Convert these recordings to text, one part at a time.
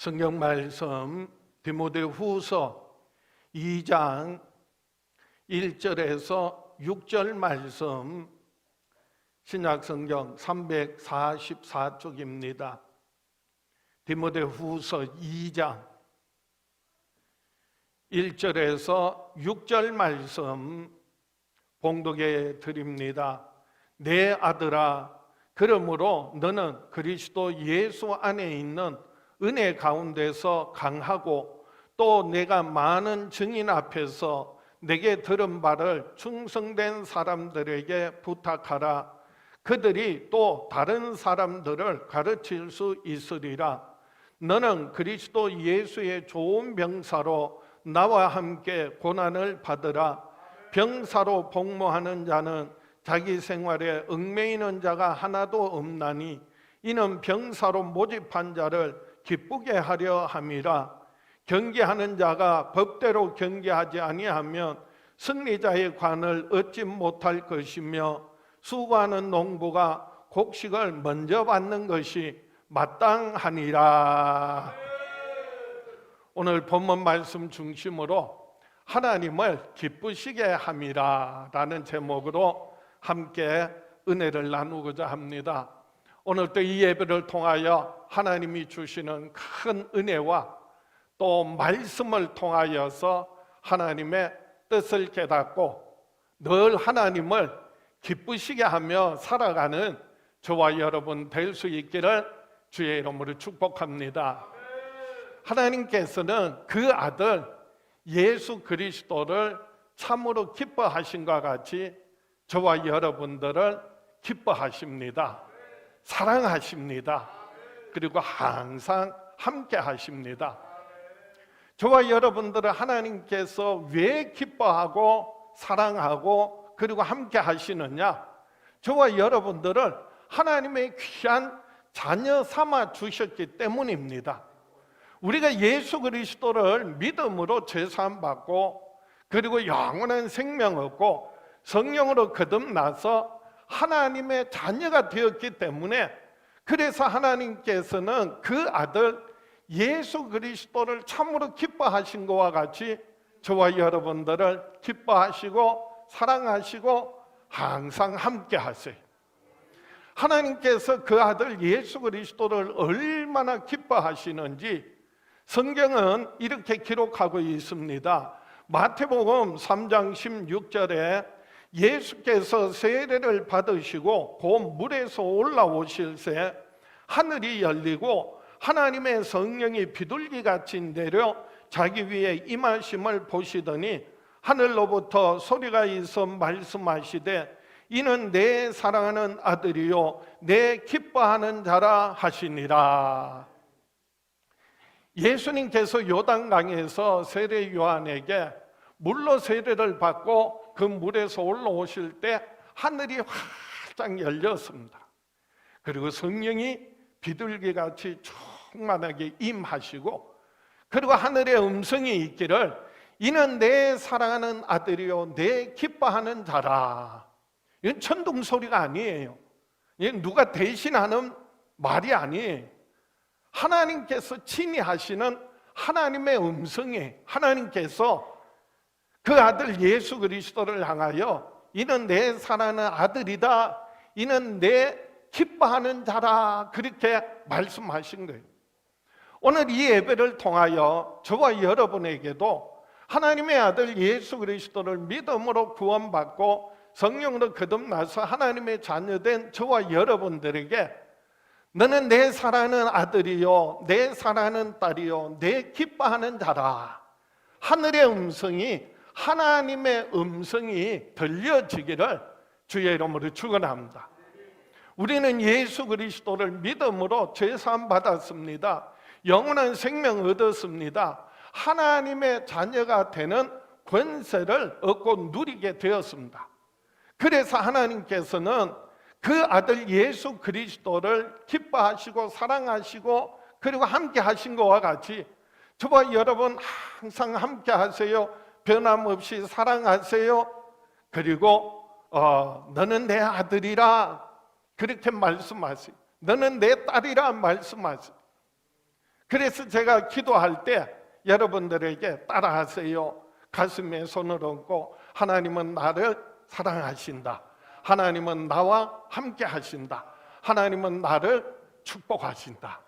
성경 말씀 디모데후서 2장 1절에서 6절 말씀, 신약성경 344쪽입니다. 디모데후서 2장 1절에서 6절 말씀 봉독해 드립니다. 내 아들아, 그러므로 너는 그리스도 예수 안에 있는 은혜 가운데서 강하고 또 내가 많은 증인 앞에서 내게 들은 바를 충성된 사람들에게 부탁하라. 그들이 또 다른 사람들을 가르칠 수 있으리라. 너는 그리스도 예수의 좋은 병사로 나와 함께 고난을 받으라. 병사로 복무하는 자는 자기 생활에 얽매이는 자가 하나도 없나니 이는 병사로 모집한 자를 기쁘게 하려 함이라. 경계하는 자가 법대로 경계하지 아니하면 승리자의 관을 얻지 못할 것이며, 수고하는 농부가 곡식을 먼저 받는 것이 마땅하니라. 오늘 본문 말씀 중심으로 하나님을 기쁘시게 함이라 라는 제목으로 함께 은혜를 나누고자 합니다. 오늘도 이 예배를 통하여 하나님이 주시는 큰 은혜와 또 말씀을 통하여서 하나님의 뜻을 깨닫고 늘 하나님을 기쁘시게 하며 살아가는 저와 여러분 될 수 있기를 주의 이름으로 축복합니다. 하나님께서는 그 아들 예수 그리스도를 참으로 기뻐하신과 같이 저와 여러분들을 기뻐하십니다. 사랑하십니다. 그리고 항상 함께 하십니다. 저와 여러분들은 하나님께서 왜 기뻐하고 사랑하고 그리고 함께 하시느냐? 저와 여러분들을 하나님의 귀한 자녀 삼아 주셨기 때문입니다. 우리가 예수 그리스도를 믿음으로 죄사함 받고 그리고 영원한 생명 얻고 성령으로 거듭나서 하나님의 자녀가 되었기 때문에, 그래서 하나님께서는 그 아들 예수 그리스도를 참으로 기뻐하신 것과 같이 저와 여러분들을 기뻐하시고 사랑하시고 항상 함께 하세요. 하나님께서 그 아들 예수 그리스도를 얼마나 기뻐하시는지 성경은 이렇게 기록하고 있습니다. 마태복음 3장 16절에 예수께서 세례를 받으시고 그 물에서 올라오실새 하늘이 열리고 하나님의 성령이 비둘기같이 내려 자기 위에 임하심을 보시더니 하늘로부터 소리가 있어 말씀하시되 이는 내 사랑하는 아들이요 내 기뻐하는 자라 하시니라. 예수님께서 요단강에서 세례 요한에게 물로 세례를 받고 그 물에서 올라오실 때 하늘이 활짝 열렸습니다. 그리고 성령이 비둘기같이 충만하게 임하시고, 그리고 하늘의 음성이 있기를 이는 내 사랑하는 아들이요 내 기뻐하는 자라. 이건 천둥 소리가 아니에요. 이건 누가 대신하는 말이 아니에요. 하나님께서 친히 하시는 하나님의 음성이, 하나님께서 그 아들 예수 그리스도를 향하여 이는 내 사랑하는 아들이다, 이는 내 기뻐하는 자라, 그렇게 말씀하신 거예요. 오늘 이 예배를 통하여 저와 여러분에게도 하나님의 아들 예수 그리스도를 믿음으로 구원받고 성령으로 거듭나서 하나님의 자녀된 저와 여러분들에게 너는 내 사랑하는 아들이요 내 사랑하는 딸이요 내 기뻐하는 자라, 하늘의 음성이, 하나님의 음성이 들려지기를 주의 이름으로 축원합니다. 우리는 예수 그리스도를 믿음으로 죄사함 받았습니다. 영원한 생명 얻었습니다. 하나님의 자녀가 되는 권세를 얻고 누리게 되었습니다. 그래서 하나님께서는 그 아들 예수 그리스도를 기뻐하시고 사랑하시고 그리고 함께 하신 것과 같이 저와 여러분 항상 함께 하세요. 변함없이 사랑하세요. 그리고 너는 내 아들이라 그렇게 말씀하세요. 너는 내 딸이라 말씀하세요. 그래서 제가 기도할 때 여러분들에게 따라하세요. 가슴에 손을 얹고 하나님은 나를 사랑하신다. 하나님은 나와 함께 하신다. 하나님은 나를 축복하신다.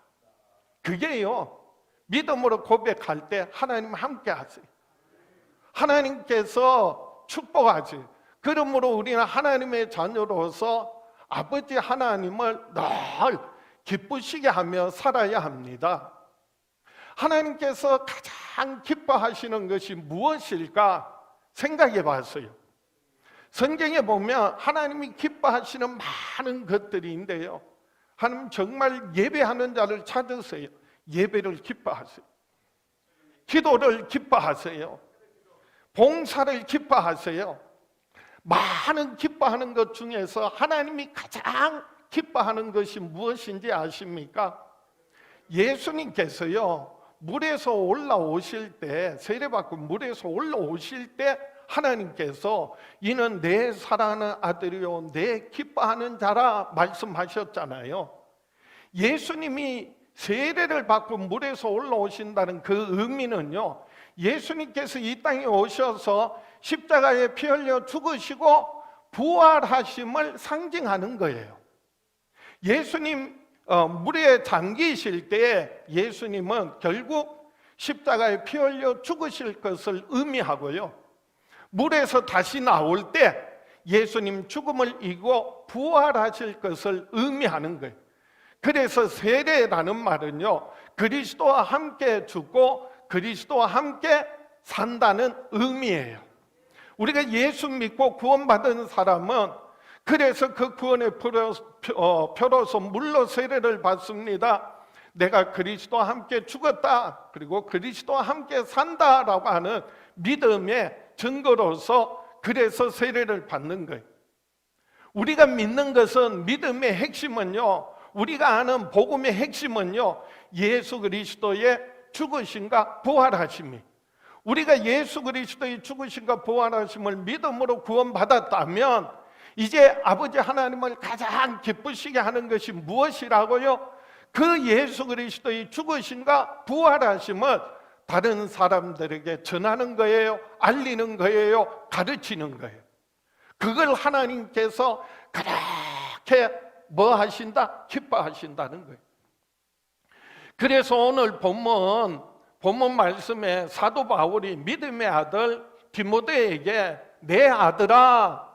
그게요, 믿음으로 고백할 때 하나님 함께 하세요. 하나님께서 축복하지. 그러므로 우리는 하나님의 자녀로서 아버지 하나님을 늘 기쁘시게 하며 살아야 합니다. 하나님께서 가장 기뻐하시는 것이 무엇일까 생각해 봤어요. 성경에 보면 하나님이 기뻐하시는 많은 것들이 있는데요, 하나님 정말 예배하는 자를 찾으세요. 예배를 기뻐하세요. 기도를 기뻐하세요. 봉사를 기뻐하세요. 많은 기뻐하는 것 중에서 하나님이 가장 기뻐하는 것이 무엇인지 아십니까? 예수님께서요, 물에서 올라오실 때, 세례받고 물에서 올라오실 때 하나님께서 이는 내 사랑하는 아들이요 내 기뻐하는 자라 말씀하셨잖아요. 예수님이 세례를 받고 물에서 올라오신다는 그 의미는요, 예수님께서 이 땅에 오셔서 십자가에 피 흘려 죽으시고 부활하심을 상징하는 거예요. 예수님 물에 잠기실 때 예수님은 결국 십자가에 피 흘려 죽으실 것을 의미하고요, 물에서 다시 나올 때 예수님 죽음을 이기고 부활하실 것을 의미하는 거예요. 그래서 세례라는 말은요, 그리스도와 함께 죽고 그리스도와 함께 산다는 의미예요. 우리가 예수 믿고 구원받은 사람은 그래서 그 구원의 표로서 물로 세례를 받습니다. 내가 그리스도와 함께 죽었다, 그리고 그리스도와 함께 산다라고 하는 믿음의 증거로서 그래서 세례를 받는 거예요. 우리가 믿는 것은, 믿음의 핵심은요, 우리가 아는 복음의 핵심은요, 예수 그리스도의 죽으심과 부활하심이, 우리가 예수 그리스도의 죽으심과 부활하심을 믿음으로 구원받았다면 이제 아버지 하나님을 가장 기쁘시게 하는 것이 무엇이라고요? 그 예수 그리스도의 죽으심과 부활하심을 다른 사람들에게 전하는 거예요, 알리는 거예요, 가르치는 거예요. 그걸 하나님께서 그렇게 뭐 하신다? 기뻐하신다는 거예요. 그래서 오늘 본문 말씀에 사도 바울이 믿음의 아들 디모데에게 내 아들아,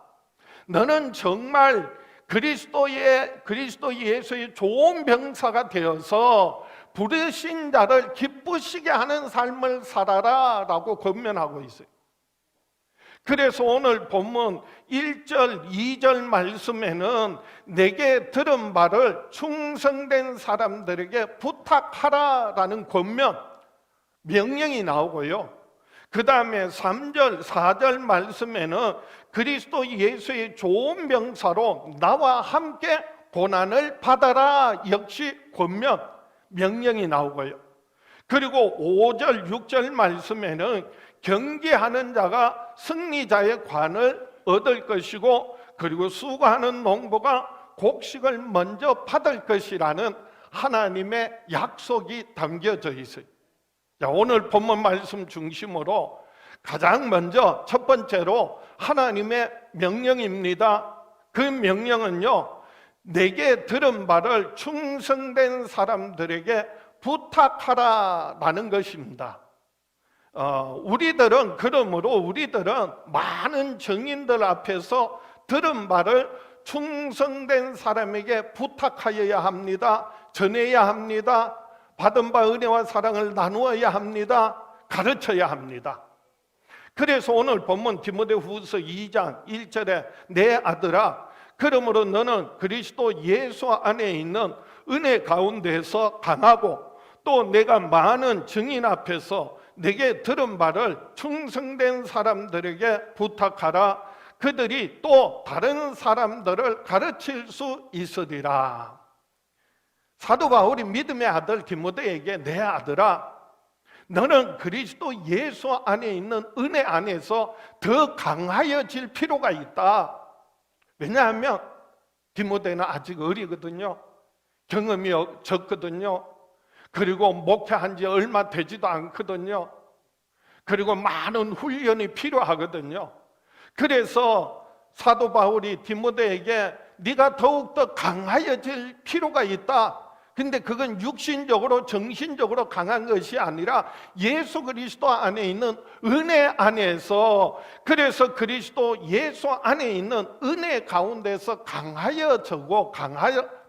너는 정말 그리스도 예수의 좋은 병사가 되어서 부르신 자를 기쁘시게 하는 삶을 살아라 라고 권면하고 있어요. 그래서 오늘 본문 1절, 2절 말씀에는 내게 들은 바를 충성된 사람들에게 부탁하라라는 권면, 명령이 나오고요, 그 다음에 3절, 4절 말씀에는 그리스도 예수의 좋은 병사로 나와 함께 고난을 받아라 역시 권면, 명령이 나오고요, 그리고 5절, 6절 말씀에는 경계하는 자가 승리자의 관을 얻을 것이고, 그리고 수고하는 농부가 곡식을 먼저 받을 것이라는 하나님의 약속이 담겨져 있어요. 자, 오늘 본문 말씀 중심으로 가장 먼저 첫 번째로 하나님의 명령입니다. 그 명령은요, 내게 들은 바를 충성된 사람들에게 부탁하라라는 것입니다. 그러므로 우리들은 많은 증인들 앞에서 들은 바를 충성된 사람에게 부탁하여야 합니다. 전해야 합니다. 받은 바 은혜와 사랑을 나누어야 합니다. 가르쳐야 합니다. 그래서 오늘 본문 디모데후서 2장 1절에 내 아들아, 그러므로 너는 그리스도 예수 안에 있는 은혜 가운데서 강하고 또 내가 많은 증인 앞에서 내게 들은 바를 충성된 사람들에게 부탁하라. 그들이 또 다른 사람들을 가르칠 수 있으리라. 사도 바울이 믿음의 아들 디모데에게 내 아들아, 너는 그리스도 예수 안에 있는 은혜 안에서 더 강하여질 필요가 있다. 왜냐하면 디모데는 아직 어리거든요. 경험이 적거든요. 그리고 목회한 지 얼마 되지도 않거든요. 그리고 많은 훈련이 필요하거든요. 그래서 사도 바울이 디모데에게 네가 더욱더 강하여질 필요가 있다. 근데 그건 육신적으로 정신적으로 강한 것이 아니라 예수 그리스도 안에 있는 은혜 안에서, 그래서 그리스도 예수 안에 있는 은혜 가운데서 강하여지고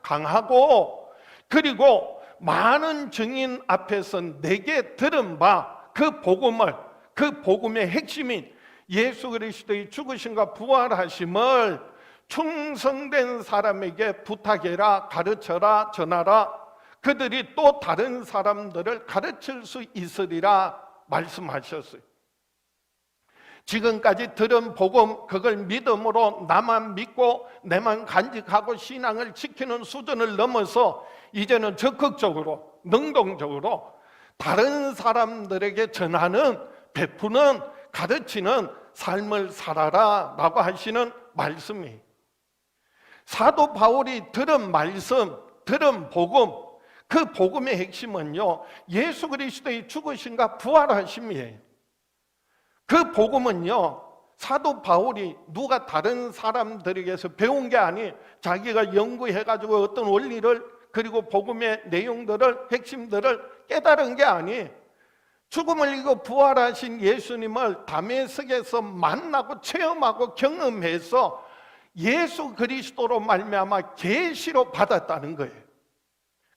강하고, 그리고 많은 증인 앞에서 내게 들은 바 그 복음을, 그 복음의 핵심인 예수 그리스도의 죽으심과 부활하심을 충성된 사람에게 부탁해라, 가르쳐라, 전하라. 그들이 또 다른 사람들을 가르칠 수 있으리라 말씀하셨어요. 지금까지 들은 복음, 그걸 믿음으로 나만 믿고 내만 간직하고 신앙을 지키는 수준을 넘어서 이제는 적극적으로, 능동적으로 다른 사람들에게 전하는, 베푸는, 가르치는 삶을 살아라 라고 하시는 말씀이에요. 사도 바울이 들은 말씀, 들은 복음, 그 복음의 핵심은요, 예수 그리스도의 죽으심과 부활하심이에요. 그 복음은요, 사도 바울이 누가 다른 사람들에게서 배운 게 아니, 자기가 연구해가지고 어떤 원리를, 그리고 복음의 내용들을, 핵심들을 깨달은 게 아니, 죽음을 이기고 부활하신 예수님을 다메섹에서 만나고 체험하고 경험해서 예수 그리스도로 말미암아 계시로 받았다는 거예요.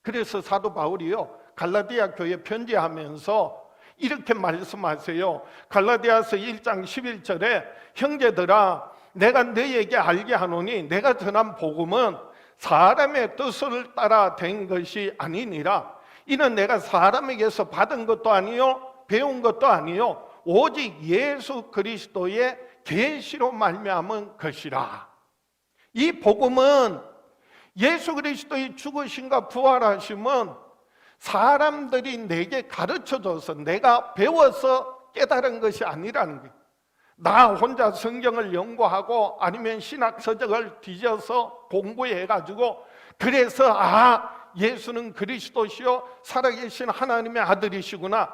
그래서 사도 바울이요, 갈라디아 교회 편지하면서 이렇게 말씀하세요. 갈라디아서 1장 11절에 형제들아, 내가 너희에게 알게 하노니 내가 전한 복음은 사람의 뜻을 따라 된 것이 아니니라. 이는 내가 사람에게서 받은 것도 아니요 배운 것도 아니요 오직 예수 그리스도의 계시로 말미암은 것이라. 이 복음은, 예수 그리스도의 죽으심과 부활하심은 사람들이 내게 가르쳐줘서 내가 배워서 깨달은 것이 아니라는 거예요. 나 혼자 성경을 연구하고 아니면 신학 서적을 뒤져서 공부해가지고 그래서 예수는 그리스도시요 살아계신 하나님의 아들이시구나,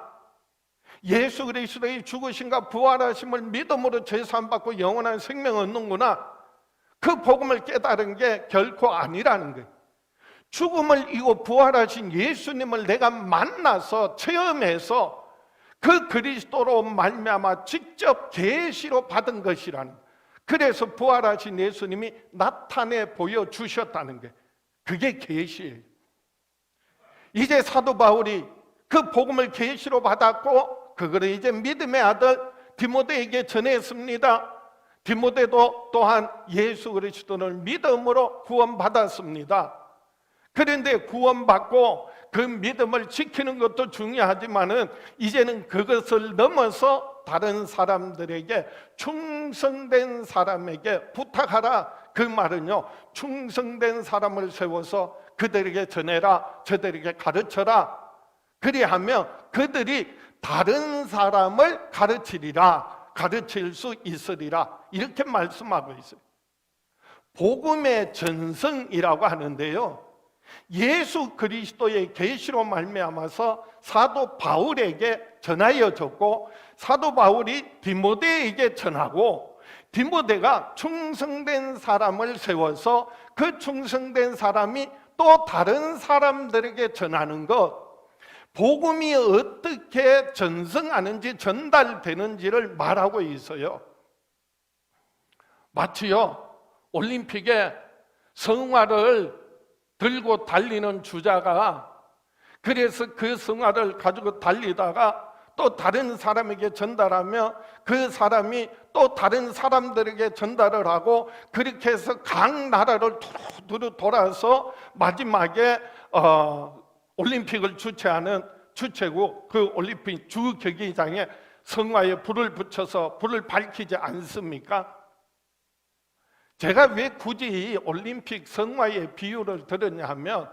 예수 그리스도의 죽으심과 부활하심을 믿음으로 제사함받고 영원한 생명 얻는구나, 그 복음을 깨달은 게 결코 아니라는 거예요. 죽음을 이기고 부활하신 예수님을 내가 만나서 체험해서 그 그리스도로 말미암아 직접 계시로 받은 것이라는 거예요. 그래서 부활하신 예수님이 나타내 보여주셨다는 게, 그게 계시예요. 이제 사도 바울이 그 복음을 계시로 받았고 그거를 이제 믿음의 아들 디모데에게 전했습니다. 디모데도 또한 예수 그리스도를 믿음으로 구원받았습니다. 그런데 구원받고 그 믿음을 지키는 것도 중요하지만은 이제는 그것을 넘어서 다른 사람들에게, 충성된 사람에게 부탁하라. 그 말은요, 충성된 사람을 세워서 그들에게 전해라, 저들에게 가르쳐라. 그리하면 그들이 다른 사람을 가르치리라, 가르칠 수 있으리라, 이렇게 말씀하고 있어요. 복음의 전승이라고 하는데요, 예수 그리스도의 계시로 말미암아서 사도 바울에게 전하여 줬고, 사도 바울이 디모데에게 전하고, 디모데가 충성된 사람을 세워서 그 충성된 사람이 또 다른 사람들에게 전하는 것, 복음이 어떻게 전승하는지, 전달되는지를 말하고 있어요. 마치요, 올림픽에 성화를 들고 달리는 주자가, 그래서 그 성화를 가지고 달리다가 또 다른 사람에게 전달하며 그 사람이 또 다른 사람들에게 전달을 하고, 그렇게 해서 각 나라를 두루 돌아서 마지막에 올림픽을 주최하는 주최국, 그 올림픽 주 경기장에 성화에 불을 붙여서 불을 밝히지 않습니까? 제가 왜 굳이 올림픽 성화의 비유를 들었냐 하면,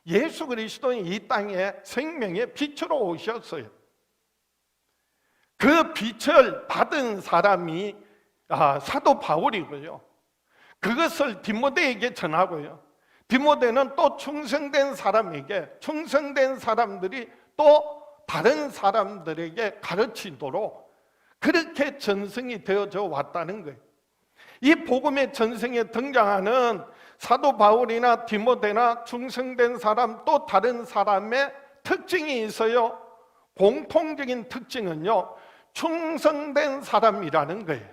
예수 그리스도는 이 땅에 생명의 빛으로 오셨어요. 그 빛을 받은 사람이 사도 바울이고요, 그것을 디모데에게 전하고요, 디모데는 또 충성된 사람에게, 충성된 사람들이 또 다른 사람들에게 가르치도록 그렇게 전승이 되어져 왔다는 거예요. 이 복음의 전승에 등장하는 사도 바울이나 디모데나 충성된 사람 또 다른 사람의 특징이 있어요. 공통적인 특징은요, 충성된 사람이라는 거예요.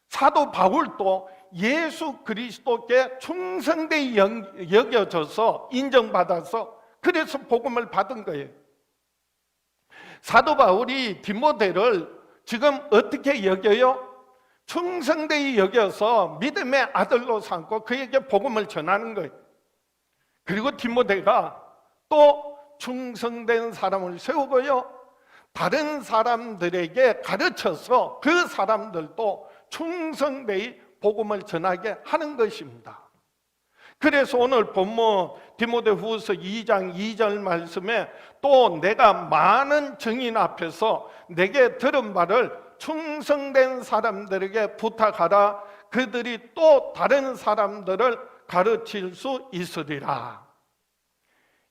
사도 바울도 예수 그리스도께 충성되이 여겨져서 인정받아서 그래서 복음을 받은 거예요. 사도 바울이 디모데를 지금 어떻게 여겨요? 충성되이 여겨서 믿음의 아들로 삼고 그에게 복음을 전하는 거예요. 그리고 디모데가 또 충성된 사람을 세우고요, 다른 사람들에게 가르쳐서 그 사람들도 충성되이 복음을 전하게 하는 것입니다. 그래서 오늘 본문 디모데후서 2장 2절 말씀에 또 내가 많은 증인 앞에서 내게 들은 말을 충성된 사람들에게 부탁하라. 그들이 또 다른 사람들을 가르칠 수 있으리라.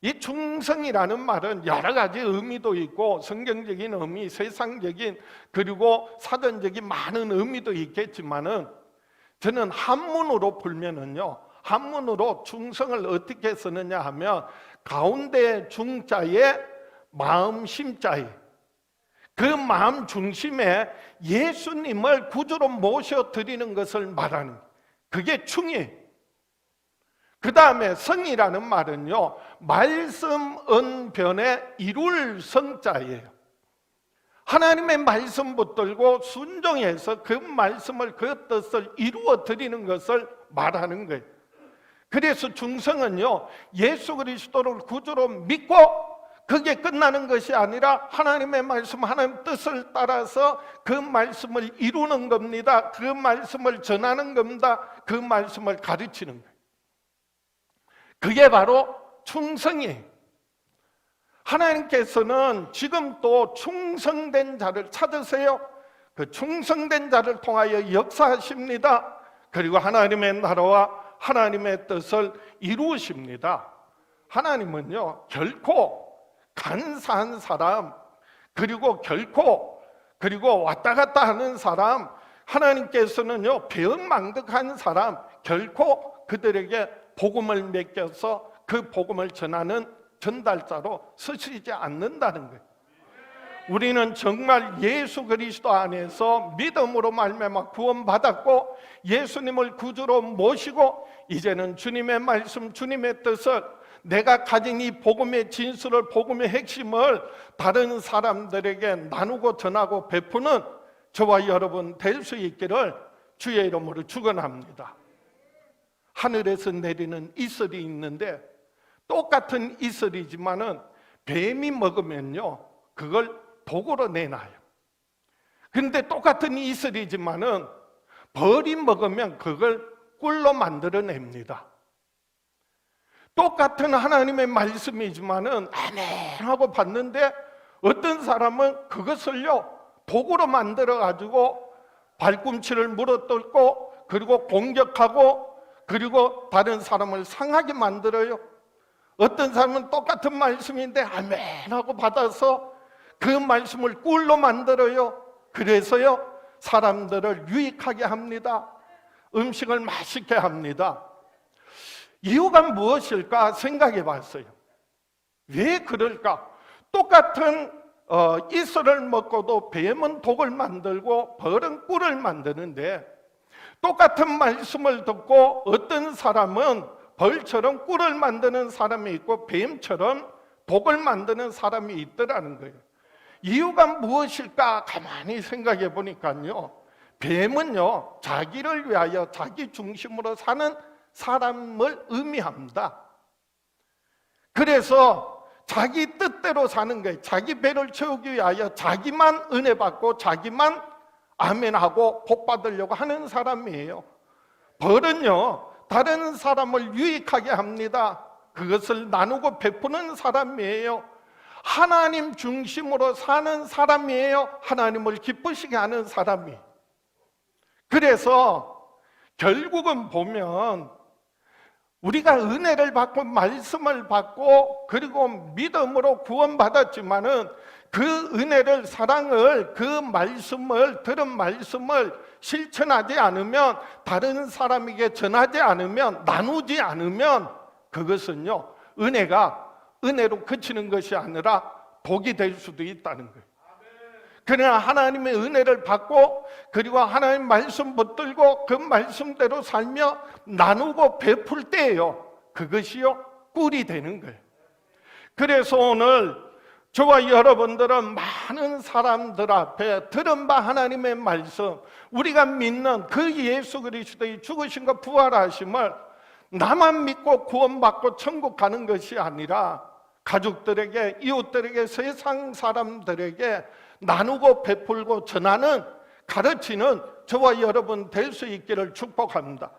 이 충성이라는 말은 여러 가지 의미도 있고 성경적인 의미, 세상적인 그리고 사전적인 많은 의미도 있겠지만은 저는 한문으로 풀면은요, 한문으로 충성을 어떻게 쓰느냐 하면 가운데 중자에 마음 심자에 그 마음 중심에 예수님을 구주로 모셔드리는 것을 말하는, 그게 충이에요. 그 다음에 성이라는 말은요, 말씀 언변에 이룰 성자예요. 하나님의 말씀 붙들고 순종해서 그 말씀을, 그 뜻을 이루어 드리는 것을 말하는 거예요. 그래서 충성은요, 예수 그리스도를 구주로 믿고 그게 끝나는 것이 아니라 하나님의 말씀, 하나님의 뜻을 따라서 그 말씀을 이루는 겁니다. 그 말씀을 전하는 겁니다. 그 말씀을 가르치는 거예요. 그게 바로 충성이에요. 하나님께서는 지금 또 충성된 자를 찾으세요. 그 충성된 자를 통하여 역사하십니다. 그리고 하나님의 나라와 하나님의 뜻을 이루십니다. 하나님은요, 결코 간사한 사람, 그리고 왔다 갔다 하는 사람, 하나님께서는요, 배은망덕한 사람, 결코 그들에게 복음을 맡겨서 그 복음을 전하는 전달자로 쓰시지 않는다는 거예요. 우리는 정말 예수 그리스도 안에서 믿음으로 말미암아 구원받았고 예수님을 구주로 모시고 이제는 주님의 말씀, 주님의 뜻을, 내가 가진 이 복음의 진술을, 복음의 핵심을 다른 사람들에게 나누고 전하고 베푸는 저와 여러분 될 수 있기를 주의 이름으로 축원합니다. 하늘에서 내리는 이슬이 있는데 똑같은 이슬이지만은 뱀이 먹으면요, 그걸 독으로 내놔요. 근데 똑같은 이슬이지만은 벌이 먹으면 그걸 꿀로 만들어냅니다. 똑같은 하나님의 말씀이지만은 아멘 하고 봤는데 어떤 사람은 그것을요, 독으로 만들어가지고 발꿈치를 물어뜯고 그리고 공격하고 그리고 다른 사람을 상하게 만들어요. 어떤 사람은 똑같은 말씀인데 아멘 하고 받아서 그 말씀을 꿀로 만들어요. 그래서요, 사람들을 유익하게 합니다. 음식을 맛있게 합니다. 이유가 무엇일까 생각해 봤어요. 왜 그럴까? 똑같은 이슬을 먹고도 뱀은 독을 만들고 벌은 꿀을 만드는데 똑같은 말씀을 듣고 어떤 사람은 벌처럼 꿀을 만드는 사람이 있고 뱀처럼 독을 만드는 사람이 있더라는 거예요. 이유가 무엇일까 가만히 생각해 보니까요, 뱀은요, 자기를 위하여 자기 중심으로 사는 사람을 의미합니다. 그래서 자기 뜻대로 사는 거예요. 자기 배를 채우기 위하여 자기만 은혜 받고 자기만 아멘하고 복 받으려고 하는 사람이에요. 벌은요, 다른 사람을 유익하게 합니다. 그것을 나누고 베푸는 사람이에요. 하나님 중심으로 사는 사람이에요. 하나님을 기쁘시게 하는 사람이. 그래서 결국은 보면 우리가 은혜를 받고 말씀을 받고 그리고 믿음으로 구원받았지만은 그 은혜를, 사랑을, 그 말씀을, 들은 말씀을 실천하지 않으면, 다른 사람에게 전하지 않으면, 나누지 않으면 그것은요, 은혜가 은혜로 그치는 것이 아니라 독이 될 수도 있다는 거예요. 그러나 하나님의 은혜를 받고 그리고 하나님 말씀 붙들고 그 말씀대로 살며 나누고 베풀 때예요, 그것이요 꿀이 되는 거예요. 그래서 오늘 저와 여러분들은 많은 사람들 앞에 들은 바 하나님의 말씀, 우리가 믿는 그 예수 그리스도의 죽으심과 부활하심을 나만 믿고 구원받고 천국 가는 것이 아니라 가족들에게, 이웃들에게, 세상 사람들에게 나누고 베풀고 전하는, 가르치는 저와 여러분 될 수 있기를 축복합니다.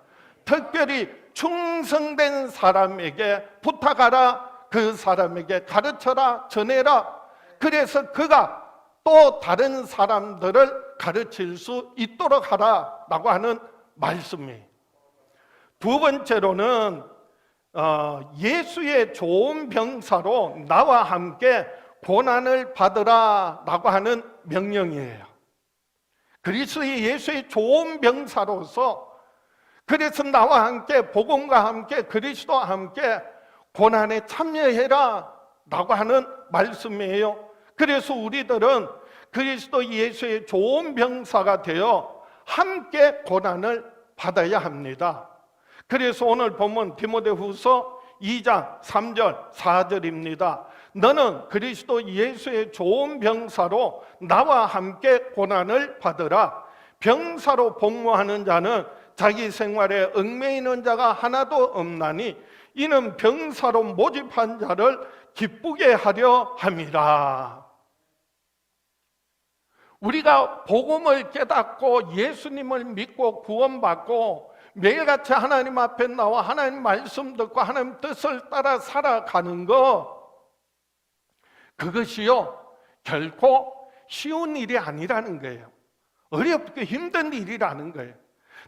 특별히 충성된 사람에게 부탁하라, 그 사람에게 가르쳐라, 전해라. 그래서 그가 또 다른 사람들을 가르칠 수 있도록 하라라고 하는 말씀이에요. 두 번째로는 예수의 좋은 병사로 나와 함께 고난을 받으라라고 하는 명령이에요. 그리스도의 예수의 좋은 병사로서, 그래서 나와 함께, 복음과 함께, 그리스도와 함께 고난에 참여해라 라고 하는 말씀이에요. 그래서 우리들은 그리스도 예수의 좋은 병사가 되어 함께 고난을 받아야 합니다. 그래서 오늘 본문 디모데후서 2장 3절 4절입니다. 너는 그리스도 예수의 좋은 병사로 나와 함께 고난을 받으라. 병사로 복무하는 자는 자기 생활에 얽매이는 자가 하나도 없나니 이는 병사로 모집한 자를 기쁘게 하려 함이라. 우리가 복음을 깨닫고 예수님을 믿고 구원받고 매일같이 하나님 앞에 나와 하나님 말씀 듣고 하나님 뜻을 따라 살아가는 것, 그것이요 결코 쉬운 일이 아니라는 거예요. 어렵고 힘든 일이라는 거예요.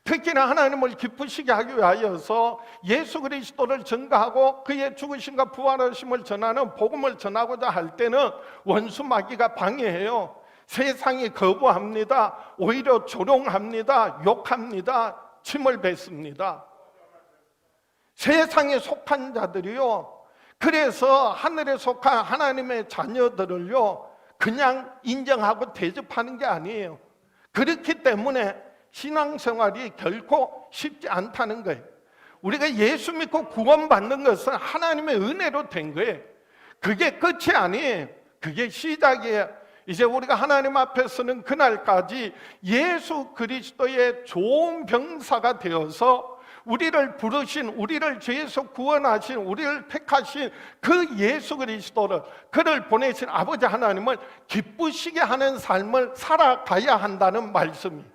특히나 하나님을 기쁘시게 하기 위하여서 예수 그리스도를 전가하고 그의 죽으심과 부활하심을 전하는 복음을 전하고자 할 때는 원수 마귀가 방해해요. 세상이 거부합니다. 오히려 조롱합니다. 욕합니다. 침을 뱉습니다. 세상에 속한 자들이요, 그래서 하늘에 속한 하나님의 자녀들을요 그냥 인정하고 대접하는 게 아니에요. 그렇기 때문에 신앙생활이 결코 쉽지 않다는 거예요. 우리가 예수 믿고 구원받는 것은 하나님의 은혜로 된 거예요. 그게 끝이 아니에요. 그게 시작이에요. 이제 우리가 하나님 앞에 서는 그날까지 예수 그리스도의 좋은 병사가 되어서 우리를 부르신, 우리를 죄에서 구원하신, 우리를 택하신 그 예수 그리스도를, 그를 보내신 아버지 하나님을 기쁘시게 하는 삶을 살아가야 한다는 말씀이에요.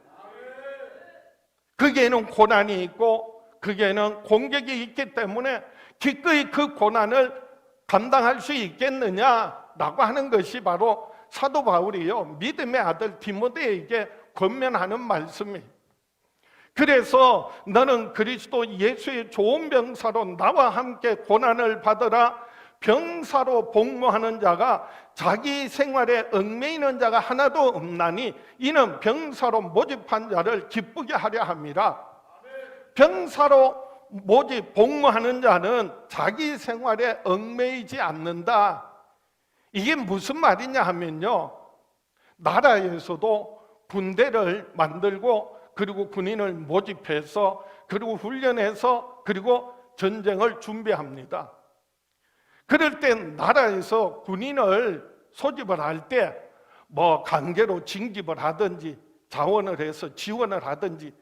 거기에는 고난이 있고 거기에는 공격이 있기 때문에 기꺼이 그 고난을 감당할 수 있겠느냐라고 하는 것이 바로 사도 바울이요 믿음의 아들 디모데에게 권면하는 말씀이에요. 그래서 너는 그리스도 예수의 좋은 병사로 나와 함께 고난을 받으라. 병사로 복무하는 자가 자기 생활에 얽매이는 자가 하나도 없나니 이는 병사로 모집한 자를 기쁘게 하려 함이라. 병사로 모집 복무하는 자는 자기 생활에 얽매이지 않는다. 이게 무슨 말이냐 하면요, 나라에서도 군대를 만들고 그리고 군인을 모집해서 그리고 훈련해서 그리고 전쟁을 준비합니다. 그럴 땐 나라에서 군인을 소집을 할 때 뭐 강제로 징집을 하든지 자원을 해서 지원을 하든지,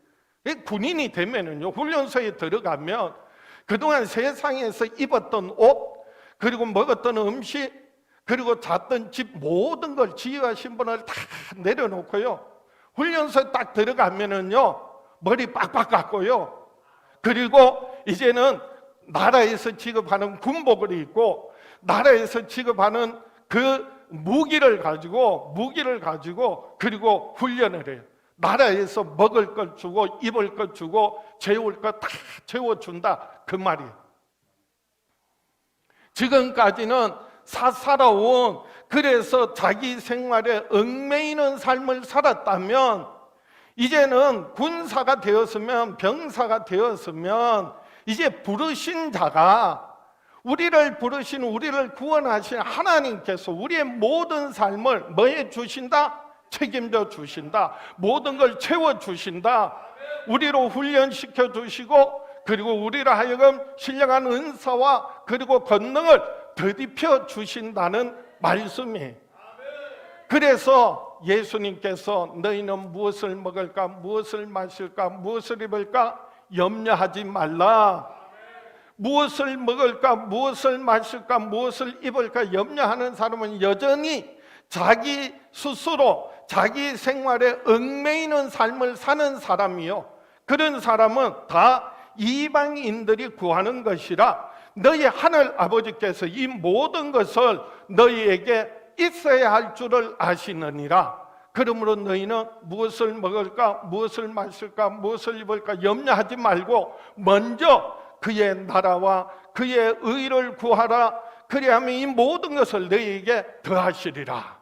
군인이 되면은요 훈련소에 들어가면 그동안 세상에서 입었던 옷 그리고 먹었던 음식 그리고 잤던 집 모든 걸 지휘와 신분을 다 내려놓고요 훈련소에 딱 들어가면은요 머리 빡빡 깎고요 그리고 이제는 나라에서 지급하는 군복을 입고 나라에서 지급하는 그 무기를 가지고 그리고 훈련을 해요. 나라에서 먹을 걸 주고 입을 걸 주고 재울 거 다 재워준다 그 말이에요. 지금까지는 살아온, 그래서 자기 생활에 얽매이는 삶을 살았다면 이제는 군사가 되었으면, 병사가 되었으면 이제 부르신 자가, 우리를 부르신, 우리를 구원하신 하나님께서 우리의 모든 삶을 뭐 해주신다? 책임져 주신다. 모든 걸 채워주신다. 우리로 훈련시켜 주시고, 그리고 우리로 하여금 신령한 은사와 그리고 권능을 더입혀 주신다는 말씀이에요. 그래서 예수님께서 너희는 무엇을 먹을까, 무엇을 마실까, 무엇을 입을까 염려하지 말라. 무엇을 먹을까, 무엇을 마실까, 무엇을 입을까 염려하는 사람은 여전히 자기 스스로 자기 생활에 얽매이는 삶을 사는 사람이요, 그런 사람은 다 이방인들이 구하는 것이라 너희 하늘 아버지께서 이 모든 것을 너희에게 있어야 할 줄을 아시느니라. 그러므로 너희는 무엇을 먹을까, 무엇을 마실까, 무엇을 입을까 염려하지 말고 먼저 그의 나라와 그의 의를 구하라. 그리하면 이 모든 것을 너희에게 더하시리라.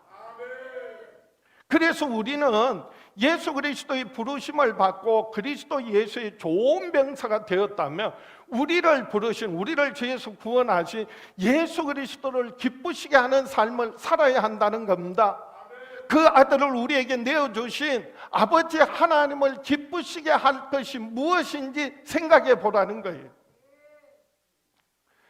그래서 우리는 예수 그리스도의 부르심을 받고 그리스도 예수의 좋은 병사가 되었다면 우리를 부르신, 우리를 죄에서 구원하신 예수 그리스도를 기쁘시게 하는 삶을 살아야 한다는 겁니다. 그 아들을 우리에게 내어주신 아버지 하나님을 기쁘시게 할 것이 무엇인지 생각해 보라는 거예요.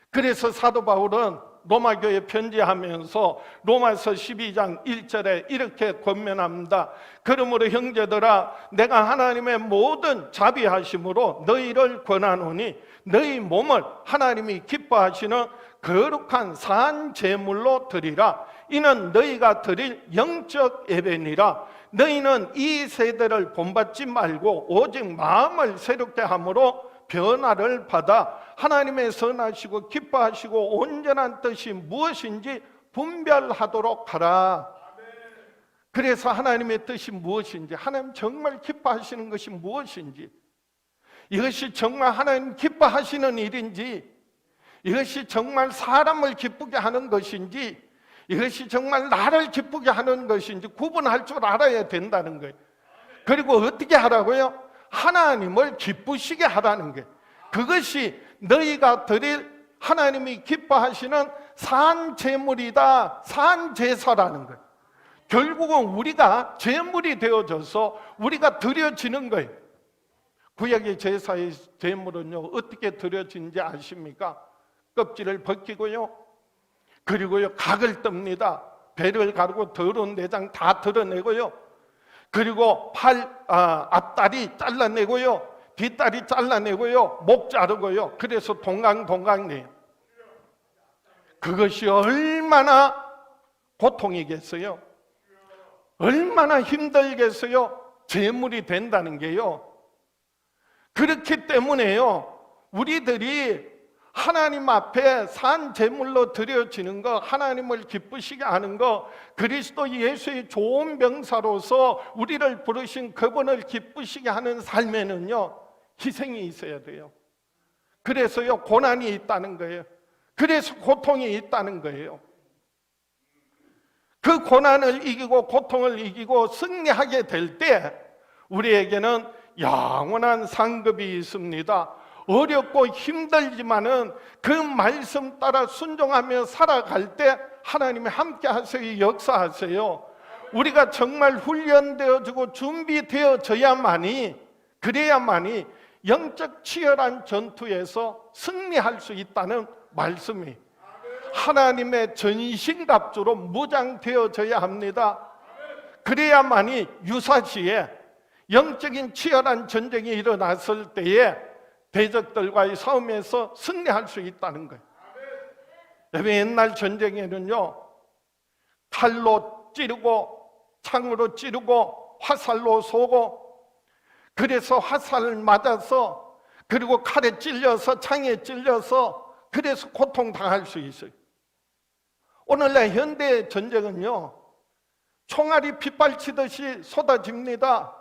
그래서 사도 바울은 로마교회 편지하면서 로마서 12장 1절에 이렇게 권면합니다. 그러므로 형제들아, 내가 하나님의 모든 자비하심으로 너희를 권하노니 너희 몸을 하나님이 기뻐하시는 거룩한 산 제물로 드리라. 이는 너희가 드릴 영적 예배니라. 너희는 이 세대를 본받지 말고 오직 마음을 새롭게 함으로 변화를 받아 하나님의 선하시고 기뻐하시고 온전한 뜻이 무엇인지 분별하도록 하라. 그래서 하나님의 뜻이 무엇인지, 하나님 정말 기뻐하시는 것이 무엇인지, 이것이 정말 하나님 기뻐하시는 일인지, 이것이 정말 사람을 기쁘게 하는 것인지, 이것이 정말 나를 기쁘게 하는 것인지 구분할 줄 알아야 된다는 거예요. 그리고 어떻게 하라고요? 하나님을 기쁘시게 하라는 거예요. 그것이 너희가 드릴 하나님이 기뻐하시는 산 제물이다, 산 제사라는 거예요. 결국은 우리가 제물이 되어져서 우리가 드려지는 거예요. 구약의 제사의 제물은요, 어떻게 드려진지 아십니까? 껍질을 벗기고요, 그리고요 각을 뜹니다. 배를 가르고 더러운 내장 다 드러내고요, 그리고 앞다리 잘라내고요, 뒷다리 잘라내고요, 목 자르고요. 그래서 동강동강내요. 그것이 얼마나 고통이겠어요? 얼마나 힘들겠어요? 제물이 된다는 게요. 그렇기 때문에요, 우리들이 하나님 앞에 산 제물로 드려지는 거, 하나님을 기쁘시게 하는 거, 그리스도 예수의 좋은 병사로서 우리를 부르신 그분을 기쁘시게 하는 삶에는요, 희생이 있어야 돼요. 그래서요, 고난이 있다는 거예요. 그래서 고통이 있다는 거예요. 그 고난을 이기고 고통을 이기고 승리하게 될 때 우리에게는 영원한 상급이 있습니다. 어렵고 힘들지만은 그 말씀 따라 순종하며 살아갈 때 하나님이 함께 하세요, 역사하세요. 우리가 정말 훈련되어지고 준비되어져야만이, 그래야만이 영적 치열한 전투에서 승리할 수 있다는 말씀이, 하나님의 전신갑주로 무장되어져야 합니다. 그래야만이 유사시에 영적인 치열한 전쟁이 일어났을 때에 대적들과의 싸움에서 승리할 수 있다는 거예요. 옛날 전쟁에는요, 칼로 찌르고 창으로 찌르고 화살로 쏘고, 그래서 화살을 맞아서, 그리고 칼에 찔려서 창에 찔려서, 그래서 고통당할 수 있어요. 오늘날 현대 전쟁은요, 총알이 빗발치듯이 쏟아집니다.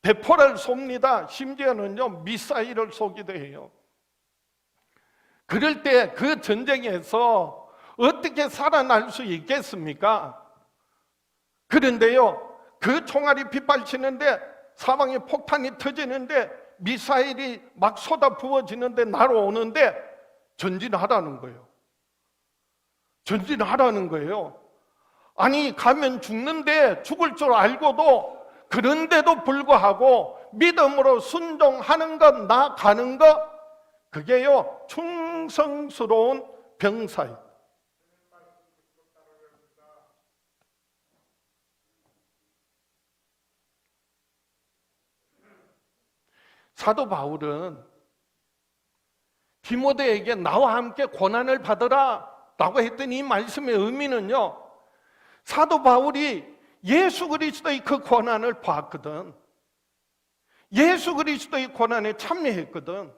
대포를 쏩니다. 심지어는요 미사일을 쏘기도 해요. 그럴 때 그 전쟁에서 어떻게 살아날 수 있겠습니까? 그런데요 그 총알이 빗발치는데 사방에 폭탄이 터지는데 미사일이 막 쏟아 부어지는데 날아오는데 전진하라는 거예요. 전진하라는 거예요. 아니 가면 죽는데 죽을 줄 알고도 그런데도 불구하고 믿음으로 순종하는 것, 나아가는 것, 그게요 충성스러운 병사예요. 사도 바울은 디모데에게 나와 함께 고난을 받으라 라고 했더니 이 말씀의 의미는요 사도 바울이 예수 그리스도의 그 고난을 봤거든. 예수 그리스도의 고난에 참여했거든.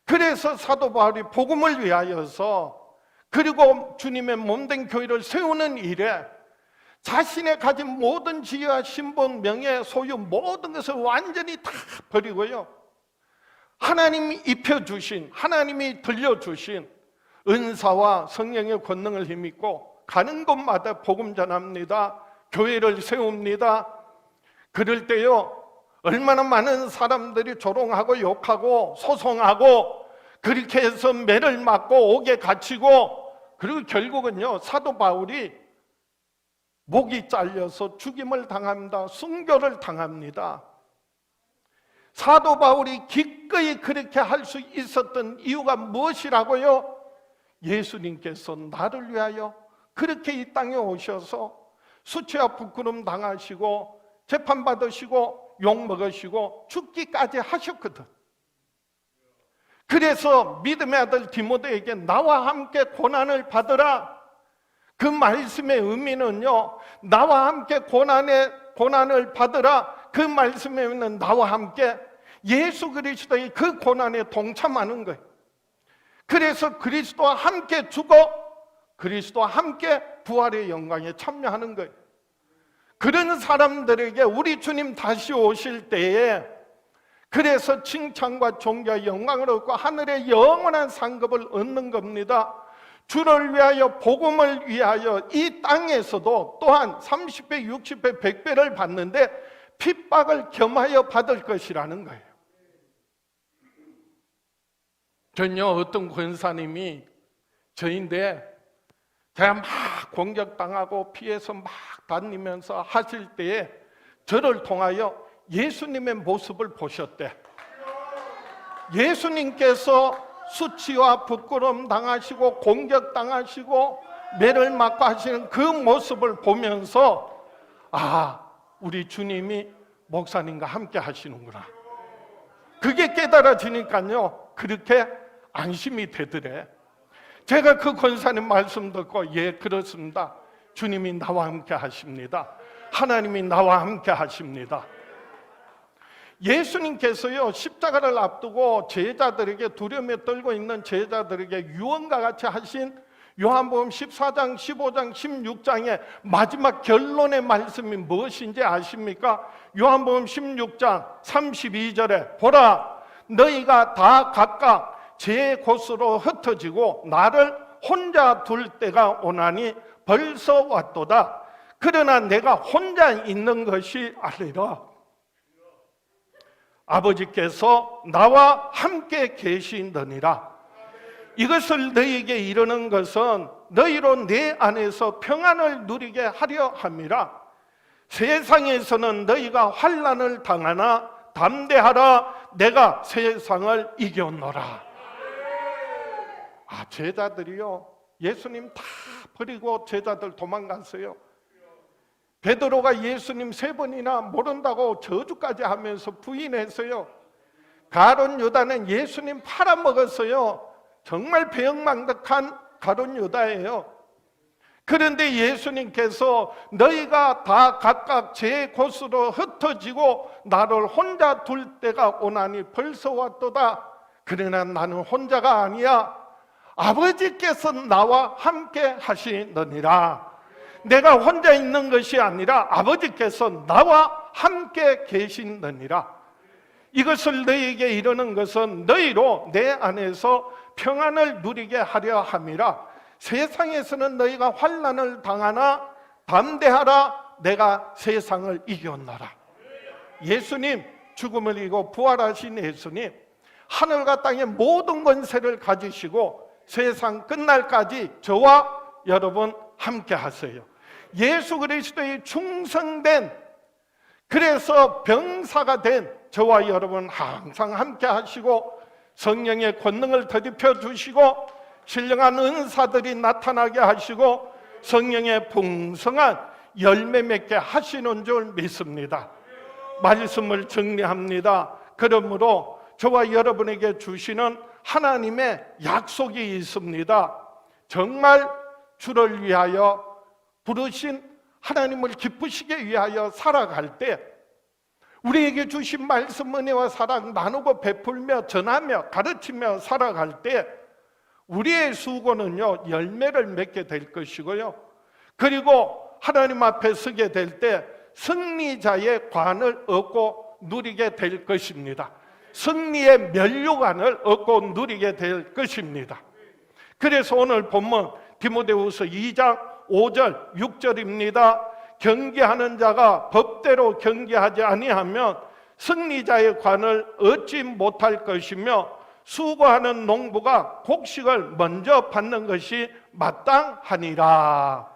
그래서 사도 바울이 복음을 위하여서 그리고 주님의 몸된 교회를 세우는 일에 자신의 가진 모든 지위와 신분, 명예, 소유 모든 것을 완전히 다 버리고요 하나님이 입혀주신, 하나님이 들려주신 은사와 성령의 권능을 힘입고 가는 곳마다 복음 전합니다. 교회를 세웁니다. 그럴 때요 얼마나 많은 사람들이 조롱하고 욕하고 소송하고 그렇게 해서 매를 맞고 옥에 갇히고 그리고 결국은요 사도 바울이 목이 잘려서 죽임을 당합니다. 순교를 당합니다. 사도 바울이 기꺼이 그렇게 할 수 있었던 이유가 무엇이라고요? 예수님께서 나를 위하여 그렇게 이 땅에 오셔서 수치와 부끄럼 당하시고 재판받으시고 욕먹으시고 죽기까지 하셨거든. 그래서 믿음의 아들 디모데에게 나와 함께 고난을 받으라. 그 말씀의 의미는요 나와 함께 고난을 받으라. 그 말씀의 의미는 나와 함께 예수 그리스도의 그 고난에 동참하는 거예요. 그래서 그리스도와 함께 죽어 그리스도와 함께 부활의 영광에 참여하는 거예요. 그런 사람들에게 우리 주님 다시 오실 때에 그래서 칭찬과 존귀와 영광을 얻고 하늘의 영원한 상급을 얻는 겁니다. 주를 위하여 복음을 위하여 이 땅에서도 또한 30배, 60배, 100배를 받는데 핍박을 겸하여 받을 것이라는 거예요. 전요 어떤 권사님이 저인데 제가 막 공격당하고 피해서 막 다니면서 하실 때에 저를 통하여 예수님의 모습을 보셨대. 예수님께서 수치와 부끄러움 당하시고 공격당하시고 매를 맞고 하시는 그 모습을 보면서 아, 우리 주님이 목사님과 함께 하시는구나. 그게 깨달아지니까요 그렇게 안심이 되더래. 제가 그 권사님 말씀 듣고 예 그렇습니다. 주님이 나와 함께 하십니다. 하나님이 나와 함께 하십니다. 예수님께서요 십자가를 앞두고 제자들에게 두려움에 떨고 있는 제자들에게 유언과 같이 하신 요한복음 14장, 15장, 16장의 마지막 결론의 말씀이 무엇인지 아십니까? 요한복음 16장 32절에 보라 너희가 다 각각 제 곳으로 흩어지고 나를 혼자 둘 때가 오나니 벌써 왔도다. 그러나 내가 혼자 있는 것이 아니라 아버지께서 나와 함께 계시느니라. 이것을 너희에게 이르는 것은 너희로 내 안에서 평안을 누리게 하려 함이라. 세상에서는 너희가 환난을 당하나 담대하라. 내가 세상을 이겼노라. 아, 제자들이요 예수님 다 버리고 제자들 도망갔어요. 베드로가 예수님 3번이나 모른다고 저주까지 하면서 부인했어요. 가룟 유다는 예수님 팔아먹었어요. 정말 배은망덕한 가룟 유다예요. 그런데 예수님께서 너희가 다 각각 제 곳으로 흩어지고 나를 혼자 둘 때가 오나니 벌써 왔도다. 그러나 나는 혼자가 아니야. 아버지께서 나와 함께 하시느니라. 내가 혼자 있는 것이 아니라 아버지께서 나와 함께 계신느니라. 이것을 너희에게 이르는 것은 너희로 내 안에서 평안을 누리게 하려 함이라. 세상에서는 너희가 환난을 당하나 담대하라, 내가 세상을 이겼노라. 예수님, 죽음을 이기고 부활하신 예수님, 하늘과 땅의 모든 권세를 가지시고 세상 끝날까지 저와 여러분 함께 하세요. 예수 그리스도의 충성된, 그래서 병사가 된 저와 여러분 항상 함께 하시고 성령의 권능을 더딥혀 주시고 신령한 은사들이 나타나게 하시고 성령의 풍성한 열매 맺게 하시는 줄 믿습니다. 말씀을 정리합니다. 그러므로 저와 여러분에게 주시는 하나님의 약속이 있습니다. 정말 주를 위하여 부르신 하나님을 기쁘시게 위하여 살아갈 때 우리에게 주신 말씀, 은혜와 사랑 나누고 베풀며 전하며 가르치며 살아갈 때 우리의 수고는요 열매를 맺게 될 것이고요, 그리고 하나님 앞에 서게 될 때 승리자의 관을 얻고 누리게 될 것입니다. 승리의 면류관을 얻고 누리게 될 것입니다. 그래서 오늘 본문 디모데후서 2장 5절 6절입니다. 경계하는 자가 법대로 경계하지 아니하면 승리자의 관을 얻지 못할 것이며 수고하는 농부가 곡식을 먼저 받는 것이 마땅하니라.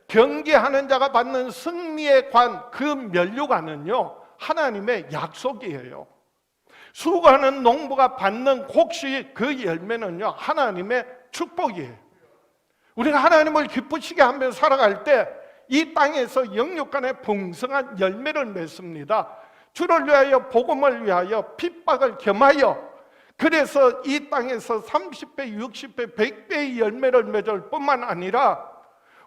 경계하는 자가 받는 승리의 관, 그 면류관은요 하나님의 약속이에요. 수고하는 농부가 받는 곡식, 그 열매는요 하나님의 축복이에요. 우리가 하나님을 기쁘시게 하며 살아갈 때 이 땅에서 영육간의 풍성한 열매를 맺습니다. 주를 위하여, 복음을 위하여 핍박을 겸하여, 그래서 이 땅에서 30배, 60배, 100배의 열매를 맺을 뿐만 아니라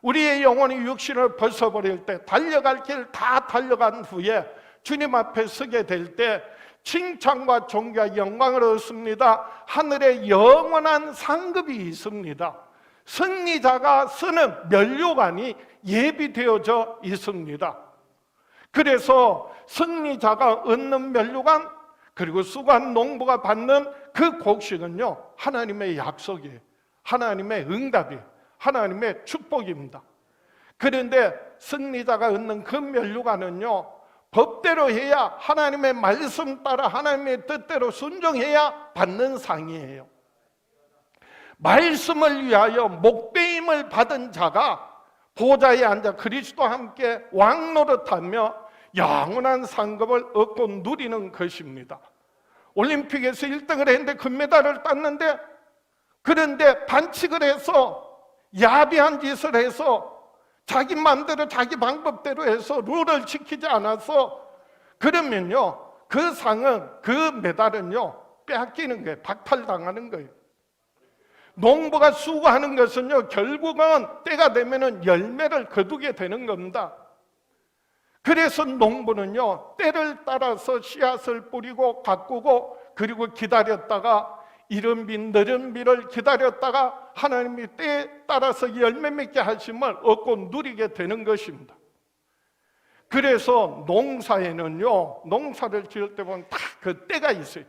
우리의 영혼이 육신을 벗어버릴 때 달려갈 길 다 달려간 후에 주님 앞에 서게 될 때 칭찬과 존귀와 영광을 얻습니다. 하늘에 영원한 상급이 있습니다. 승리자가 쓰는 면류관이 예비되어져 있습니다. 그래서 승리자가 얻는 면류관, 그리고 수고한 농부가 받는 그 곡식은요 하나님의 약속이에요. 하나님의 응답이에요. 하나님의 축복입니다. 그런데 승리자가 얻는 그 면류관은요 법대로 해야, 하나님의 말씀 따라 하나님의 뜻대로 순종해야 받는 상이에요. 말씀을 위하여 목배임을 받은 자가 보좌에 앉아 그리스도와 함께 왕노릇하며 영원한 상급을 얻고 누리는 것입니다. 올림픽에서 1등을 했는데 금메달을 땄는데, 그런데 반칙을 해서 야비한 짓을 해서 자기 마음대로 자기 방법대로 해서 룰을 지키지 않아서, 그러면요 그 상은, 그 메달은요 빼앗기는 거예요. 박탈당하는 거예요. 농부가 수고하는 것은요 결국은 때가 되면은 열매를 거두게 되는 겁니다. 그래서 농부는요 때를 따라서 씨앗을 뿌리고 가꾸고, 그리고 기다렸다가 이른 비 늦은 비를 기다렸다가 하나님이 때에 따라서 열매 맺게 하심을 얻고 누리게 되는 것입니다. 그래서 농사에는요, 농사를 지을 때 보면 다 그 때가 있어요.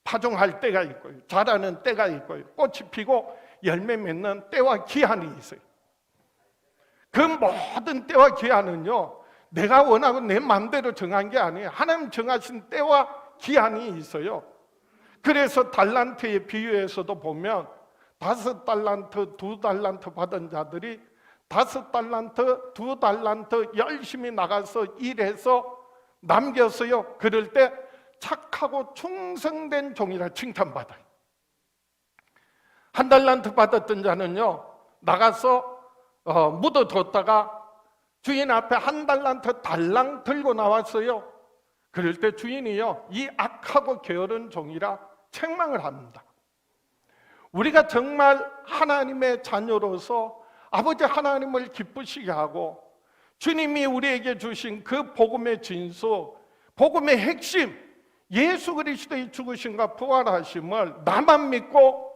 파종할 때가 있고요, 자라는 때가 있고요, 꽃이 피고 열매 맺는 때와 기한이 있어요. 그 모든 때와 기한은요 내가 원하고 내 마음대로 정한 게 아니에요. 하나님 정하신 때와 기한이 있어요. 그래서 달란트의 비유에서도 보면 5달란트, 2달란트 받은 자들이 5달란트, 2달란트 열심히 나가서 일해서 남겼어요. 그럴 때 착하고 충성된 종이라 칭찬받아요. 1달란트 받았던 자는요 나가서 묻어뒀다가 주인 앞에 1달란트 달랑 들고 나왔어요. 그럴 때 주인이요 이 악하고 게으른 종이라 책망을 합니다. 우리가 정말 하나님의 자녀로서 아버지 하나님을 기쁘시게 하고 주님이 우리에게 주신 그 복음의 진수, 복음의 핵심, 예수 그리스도의 죽으심과 부활하심을 나만 믿고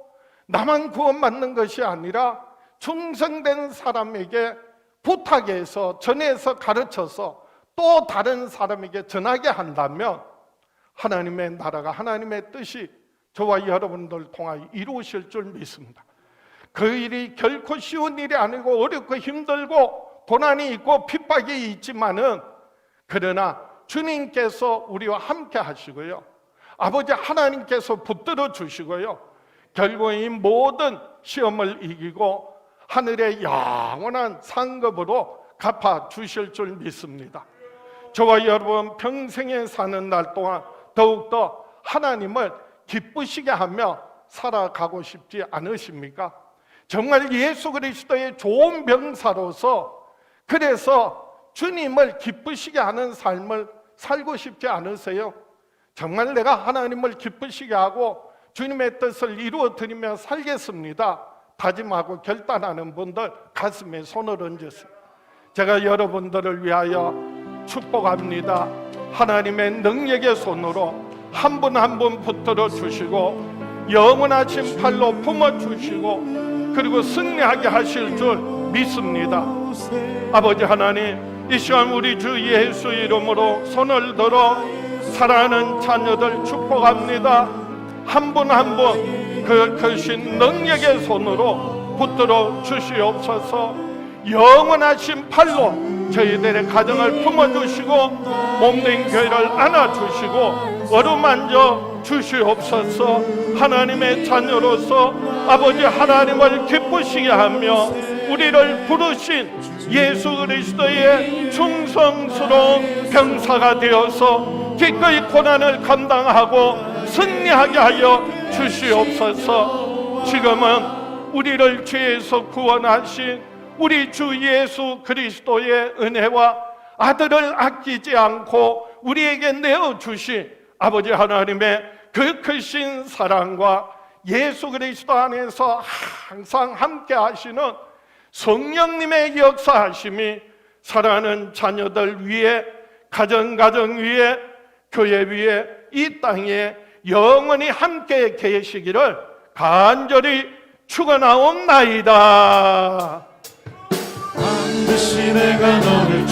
나만 구원받는 것이 아니라 충성된 사람에게 부탁해서 전해서 가르쳐서 또 다른 사람에게 전하게 한다면 하나님의 나라가, 하나님의 뜻이 저와 여러분들 통하여 이루어질 줄 믿습니다. 그 일이 결코 쉬운 일이 아니고 어렵고 힘들고 고난이 있고 핍박이 있지만은, 그러나 주님께서 우리와 함께 하시고요, 아버지 하나님께서 붙들어 주시고요, 결국 이 모든 시험을 이기고 하늘의 영원한 상급으로 갚아 주실 줄 믿습니다. 저와 여러분 평생에 사는 날 동안 더욱더 하나님을 기쁘시게 하며 살아가고 싶지 않으십니까? 정말 예수 그리스도의 좋은 병사로서, 그래서 주님을 기쁘시게 하는 삶을 살고 싶지 않으세요? 정말 내가 하나님을 기쁘시게 하고 주님의 뜻을 이루어 드리며 살겠습니다 다짐하고 결단하는 분들 가슴에 손을 얹으세요. 제가 여러분들을 위하여 축복합니다. 하나님의 능력의 손으로 한 분 한 분 붙들어 주시고 영원하신 팔로 품어 주시고 그리고 승리하게 하실 줄 믿습니다. 아버지 하나님, 이 시간 우리 주 예수 이름으로 손을 들어 사랑하는 자녀들 축복합니다. 한 분 한 분 그 크신 능력의 손으로 붙들어 주시옵소서. 영원하신 팔로 저희들의 가정을 품어주시고 몸된 교회를 안아주시고 어루만져 주시옵소서. 하나님의 자녀로서 아버지 하나님을 기쁘시게 하며 우리를 부르신 예수 그리스도의 충성스러운 병사가 되어서 기꺼이 고난을 감당하고 승리하게 하여 주시옵소서. 지금은 우리를 죄에서 구원하신 우리 주 예수 그리스도의 은혜와 아들을 아끼지 않고 우리에게 내어주신 아버지 하나님의 그 크신 사랑과 예수 그리스도 안에서 항상 함께 하시는 성령님의 역사하심이 사랑하는 자녀들 위에, 가정 위에, 교회 위에, 이 땅에 영원히 함께 계시기를 간절히 축원하옵나이다. 반드시 내가 너를